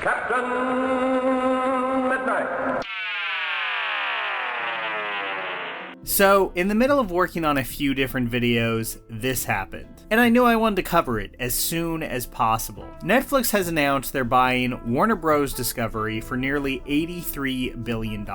Captain Midnight. So, in the middle of working on a few different videos, this happened. And I knew I wanted to cover it as soon as possible. Netflix has announced they're buying Warner Bros. Discovery for nearly $83 billion.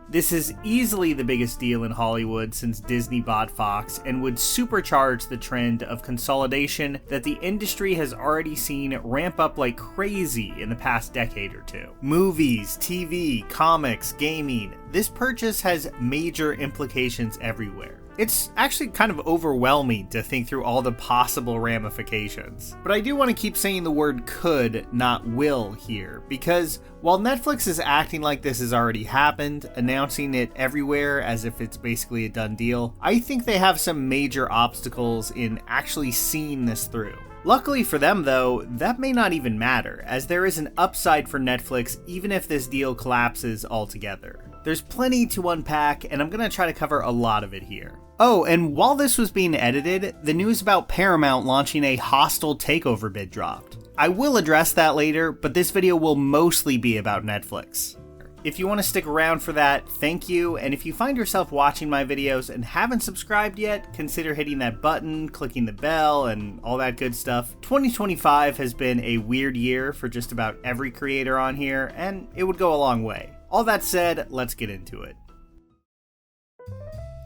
This is easily the biggest deal in Hollywood since Disney bought Fox and would supercharge the trend of consolidation that the industry has already seen ramp up like crazy in the past decade or two. Movies, TV, comics, gaming, this purchase has major implications everywhere. It's actually kind of overwhelming to think through all the possible ramifications. But I do want to keep saying the word could, not will here, because while Netflix is acting like this has already happened, announcing it everywhere as if it's basically a done deal, I think they have some major obstacles in actually seeing this through. Luckily for them though, that may not even matter, as there is an upside for Netflix even if this deal collapses altogether. There's plenty to unpack, and I'm going to try to cover a lot of it here. Oh, and while this was being edited, the news about Paramount launching a hostile takeover bid dropped. I will address that later, but this video will mostly be about Netflix. If you want to stick around for that, thank you, and if you find yourself watching my videos and haven't subscribed yet, consider hitting that button, clicking the bell, and all that good stuff. 2025 has been a weird year for just about every creator on here, and it would go a long way. All that said, let's get into it.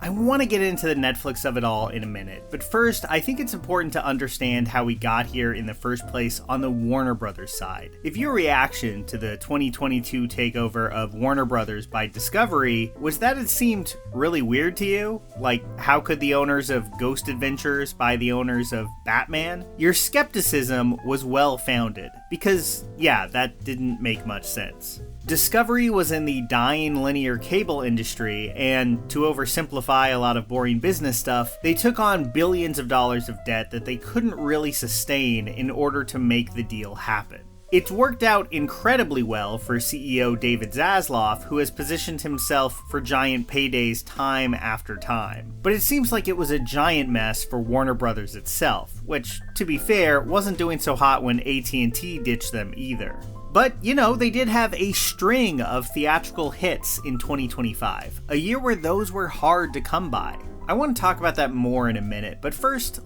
I want to get into the Netflix of it all in a minute, but first, I think it's important to understand how we got here in the first place on the Warner Brothers side. If your reaction to the 2022 takeover of Warner Brothers by Discovery was that it seemed really weird to you, like how could the owners of Ghost Adventures buy the owners of Batman? Your skepticism was well founded, because yeah, that didn't make much sense. Discovery was in the dying linear cable industry, and to oversimplify a lot of boring business stuff, they took on billions of dollars of debt that they couldn't really sustain in order to make the deal happen. It's worked out incredibly well for CEO David Zaslav, who has positioned himself for giant paydays time after time. But it seems like it was a giant mess for Warner Brothers itself, which, to be fair, wasn't doing so hot when AT&T ditched them either. But, you know, they did have a string of theatrical hits in 2025, a year where those were hard to come by. I want to talk about that more in a minute, but first,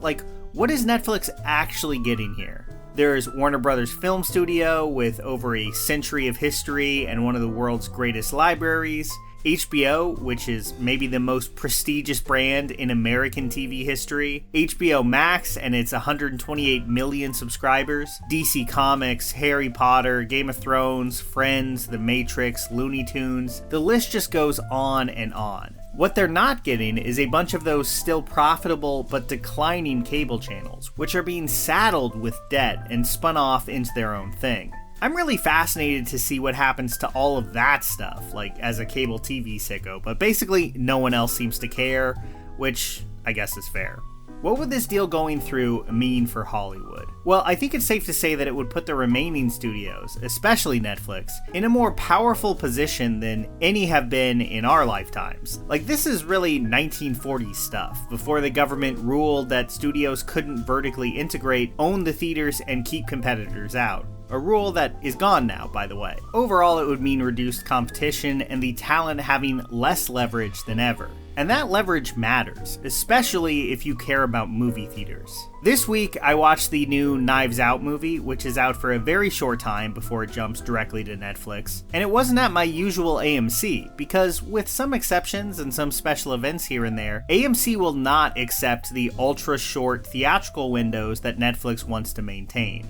what is Netflix actually getting here? There's Warner Brothers Film Studio with over a century of history and one of the world's greatest libraries. HBO, which is maybe the most prestigious brand in American TV history, HBO Max and its 128 million subscribers, DC Comics, Harry Potter, Game of Thrones, Friends, The Matrix, Looney Tunes, the list just goes on and on. What they're not getting is a bunch of those still profitable but declining cable channels, which are being saddled with debt and spun off into their own thing. I'm really fascinated to see what happens to all of that stuff, as a cable TV sicko, but basically no one else seems to care, which I guess is fair. What would this deal going through mean for Hollywood? Well, I think it's safe to say that it would put the remaining studios, especially Netflix, in a more powerful position than any have been in our lifetimes. This is really 1940s stuff, before the government ruled that studios couldn't vertically integrate, own the theaters, and keep competitors out. A rule that is gone now, by the way. Overall, it would mean reduced competition and the talent having less leverage than ever. And that leverage matters, especially if you care about movie theaters. This week, I watched the new Knives Out movie, which is out for a very short time before it jumps directly to Netflix. And it wasn't at my usual AMC, because with some exceptions and some special events here and there, AMC will not accept the ultra-short theatrical windows that Netflix wants to maintain.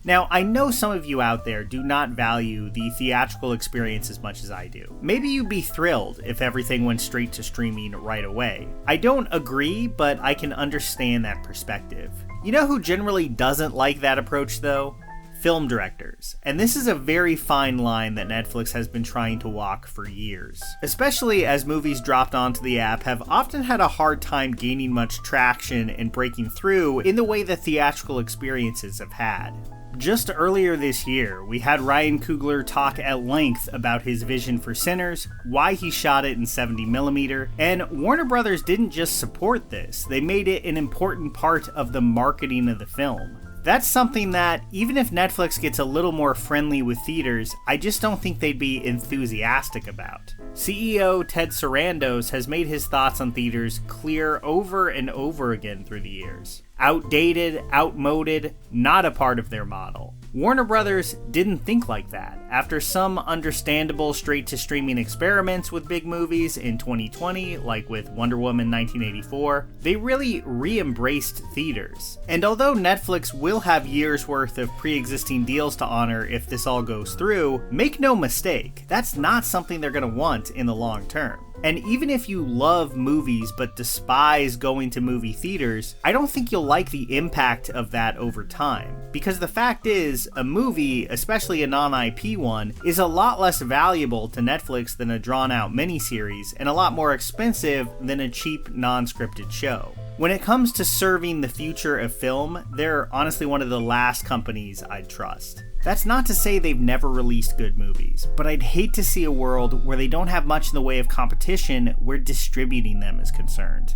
Now, I know some of you out there do not value the theatrical experience as much as I do. Maybe you'd be thrilled if everything went straight to streaming right away. I don't agree, but I can understand that perspective. You know who generally doesn't like that approach, though? Film directors. And this is a very fine line that Netflix has been trying to walk for years. Especially as movies dropped onto the app have often had a hard time gaining much traction and breaking through in the way that theatrical experiences have had. Just earlier this year, we had Ryan Coogler talk at length about his vision for Sinners, why he shot it in 70mm, and Warner Brothers didn't just support this, they made it an important part of the marketing of the film. That's something that, even if Netflix gets a little more friendly with theaters, I just don't think they'd be enthusiastic about. CEO Ted Sarandos has made his thoughts on theaters clear over and over again through the years. Outdated, outmoded, not a part of their model. Warner Brothers didn't think like that. After some understandable straight-to-streaming experiments with big movies in 2020, like with Wonder Woman 1984, they really re-embraced theaters. And although Netflix will have years worth of pre-existing deals to honor if this all goes through, make no mistake, that's not something they're gonna want in the long term. And even if you love movies but despise going to movie theaters, I don't think you'll like the impact of that over time. Because the fact is, a movie, especially a non-IP one, is a lot less valuable to Netflix than a drawn-out miniseries, and a lot more expensive than a cheap, non-scripted show. When it comes to serving the future of film, they're honestly one of the last companies I'd trust. That's not to say they've never released good movies, but I'd hate to see a world where they don't have much in the way of competition where distributing them is concerned.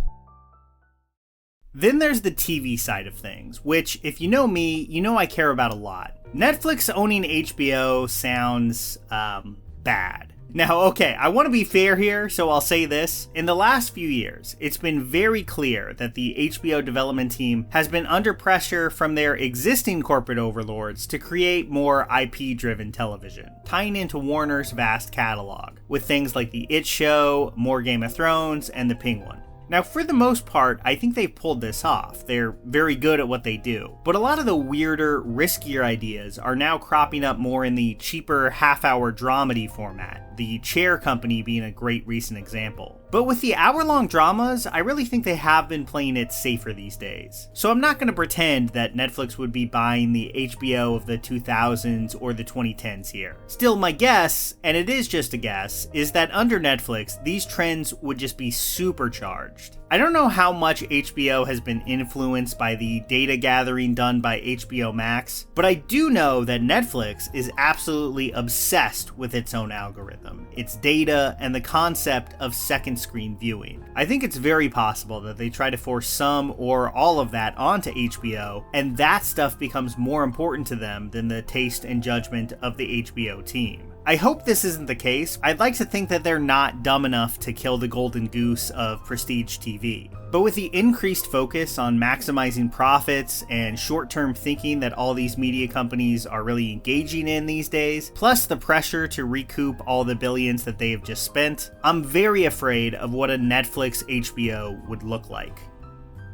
Then there's the TV side of things, which, if you know me, you know I care about a lot. Netflix owning HBO sounds, bad. Now, okay, I want to be fair here, so I'll say this. In the last few years, it's been very clear that the HBO development team has been under pressure from their existing corporate overlords to create more IP-driven television, tying into Warner's vast catalog, with things like The It Show, more Game of Thrones, and The Penguin. Now, for the most part, I think they've pulled this off. They're very good at what they do. But a lot of the weirder, riskier ideas are now cropping up more in the cheaper half-hour dramedy format, the Chair Company being a great recent example. But with the hour-long dramas, I really think they have been playing it safer these days. So I'm not going to pretend that Netflix would be buying the HBO of the 2000s or the 2010s here. Still, my guess, and it is just a guess, is that under Netflix, these trends would just be supercharged. I don't know how much HBO has been influenced by the data gathering done by HBO Max, but I do know that Netflix is absolutely obsessed with its own algorithm, its data, and the concept of second screen viewing. I think it's very possible that they try to force some or all of that onto HBO, and that stuff becomes more important to them than the taste and judgment of the HBO team. I hope this isn't the case. I'd like to think that they're not dumb enough to kill the golden goose of prestige TV. But with the increased focus on maximizing profits and short-term thinking that all these media companies are really engaging in these days, plus the pressure to recoup all the billions that they have just spent, I'm very afraid of what a Netflix HBO would look like.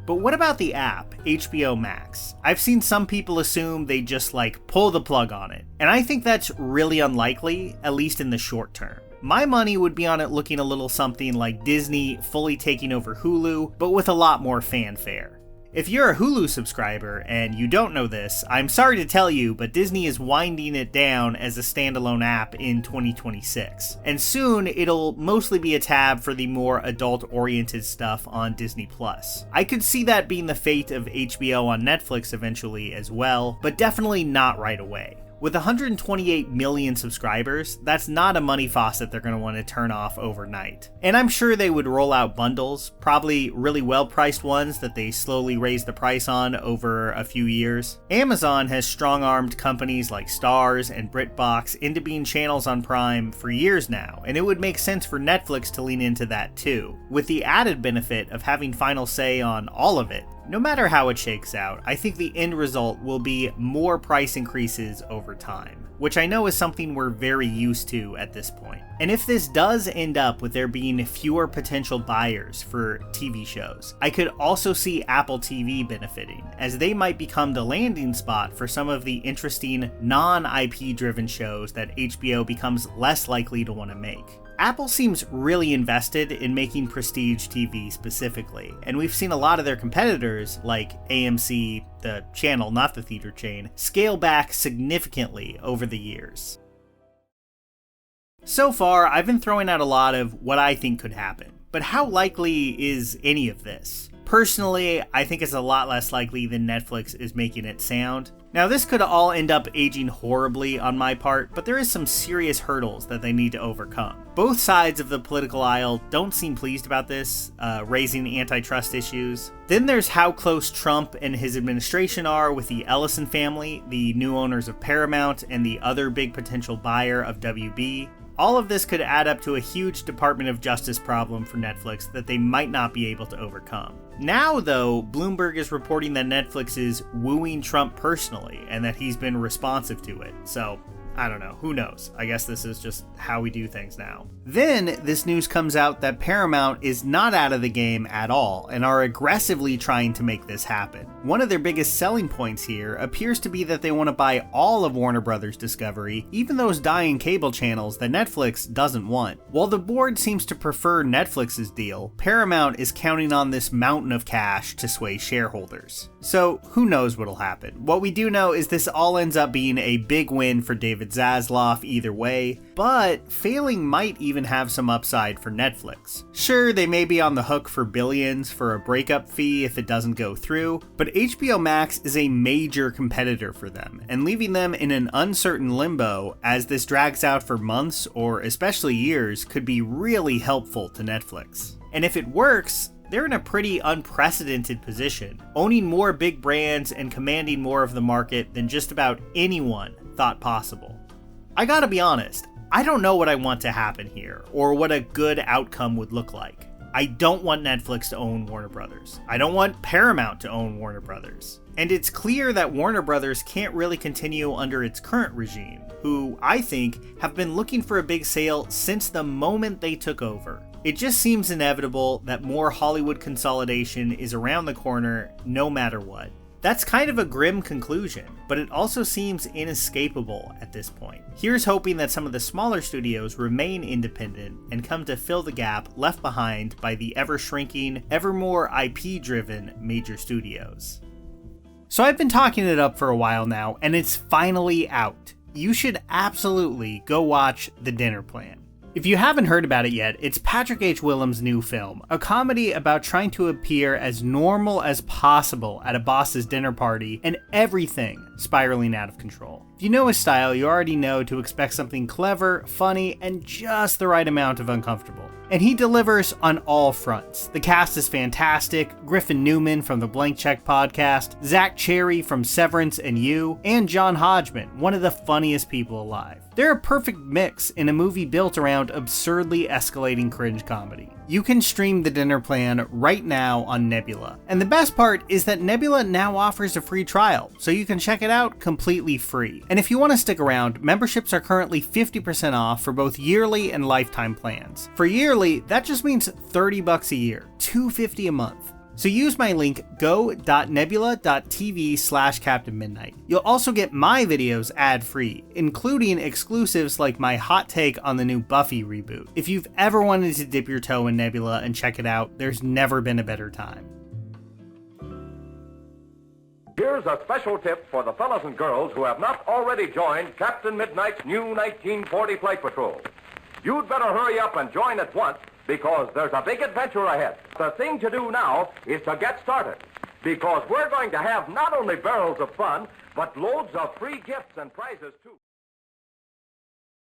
But what about the app, HBO Max? I've seen some people assume they just pull the plug on it, and I think that's really unlikely, at least in the short term. My money would be on it looking a little something like Disney fully taking over Hulu, but with a lot more fanfare. If you're a Hulu subscriber and you don't know this, I'm sorry to tell you, but Disney is winding it down as a standalone app in 2026. And soon, it'll mostly be a tab for the more adult-oriented stuff on Disney+. I could see that being the fate of HBO on Netflix eventually as well, but definitely not right away. With 128 million subscribers, that's not a money faucet they're going to want to turn off overnight. And I'm sure they would roll out bundles, probably really well-priced ones that they slowly raise the price on over a few years. Amazon has strong-armed companies like Starz and BritBox into being channels on Prime for years now, and it would make sense for Netflix to lean into that too, with the added benefit of having final say on all of it. No matter how it shakes out, I think the end result will be more price increases over time, which I know is something we're very used to at this point. And if this does end up with there being fewer potential buyers for TV shows, I could also see Apple TV benefiting, as they might become the landing spot for some of the interesting non-IP driven shows that HBO becomes less likely to want to make. Apple seems really invested in making prestige TV specifically, and we've seen a lot of their competitors, like AMC, the channel, not the theater chain, scale back significantly over the years. So far, I've been throwing out a lot of what I think could happen, but how likely is any of this? Personally, I think it's a lot less likely than Netflix is making it sound. Now, this could all end up aging horribly on my part, but there is some serious hurdles that they need to overcome. Both sides of the political aisle don't seem pleased about this, raising antitrust issues. Then there's how close Trump and his administration are with the Ellison family, the new owners of Paramount, and the other big potential buyer of WB. All of this could add up to a huge Department of Justice problem for Netflix that they might not be able to overcome. Now, though, Bloomberg is reporting that Netflix is wooing Trump personally and that he's been responsive to it. So, I don't know. Who knows? I guess this is just how we do things now. Then, this news comes out that Paramount is not out of the game at all and are aggressively trying to make this happen. One of their biggest selling points here appears to be that they want to buy all of Warner Brothers Discovery, even those dying cable channels that Netflix doesn't want. While the board seems to prefer Netflix's deal, Paramount is counting on this mountain of cash to sway shareholders. So, who knows what'll happen? What we do know is this all ends up being a big win for David Zaslav either way, but failing might even have some upside for Netflix. Sure, they may be on the hook for billions for a breakup fee if it doesn't go through, but HBO Max is a major competitor for them, and leaving them in an uncertain limbo as this drags out for months or especially years could be really helpful to Netflix. And if it works, they're in a pretty unprecedented position, owning more big brands and commanding more of the market than just about anyone thought possible. I gotta be honest, I don't know what I want to happen here, or what a good outcome would look like. I don't want Netflix to own Warner Brothers. I don't want Paramount to own Warner Brothers. And it's clear that Warner Brothers can't really continue under its current regime, who, I think, have been looking for a big sale since the moment they took over. It just seems inevitable that more Hollywood consolidation is around the corner no matter what. That's kind of a grim conclusion, but it also seems inescapable at this point. Here's hoping that some of the smaller studios remain independent and come to fill the gap left behind by the ever-shrinking, ever more IP-driven major studios. So I've been talking it up for a while now, and it's finally out. You should absolutely go watch The Dinner Plan. If you haven't heard about it yet, it's Patrick H. Willems' new film, a comedy about trying to appear as normal as possible at a boss's dinner party and everything spiraling out of control. If you know his style, you already know to expect something clever, funny, and just the right amount of uncomfortable. And he delivers on all fronts. The cast is fantastic: Griffin Newman from the Blank Check podcast, Zach Cherry from Severance and You, and John Hodgman, one of the funniest people alive. They're a perfect mix in a movie built around absurdly escalating cringe comedy. You can stream The Dinner Plan right now on Nebula. And the best part is that Nebula now offers a free trial, so you can check it out completely free. And if you want to stick around, memberships are currently 50% off for both yearly and lifetime plans. For yearly, that just means $30 a year, $250 a month. So use my link go.nebula.tv/captainmidnight. You'll also get my videos ad-free, including exclusives like my hot take on the new Buffy reboot. If you've ever wanted to dip your toe in Nebula and check it out, there's never been a better time. Here's a special tip for the fellas and girls who have not already joined Captain Midnight's new 1940 Flight Patrol. You'd better hurry up and join at once, because there's a big adventure ahead. The thing to do now is to get started, because we're going to have not only barrels of fun, but loads of free gifts and prizes, too.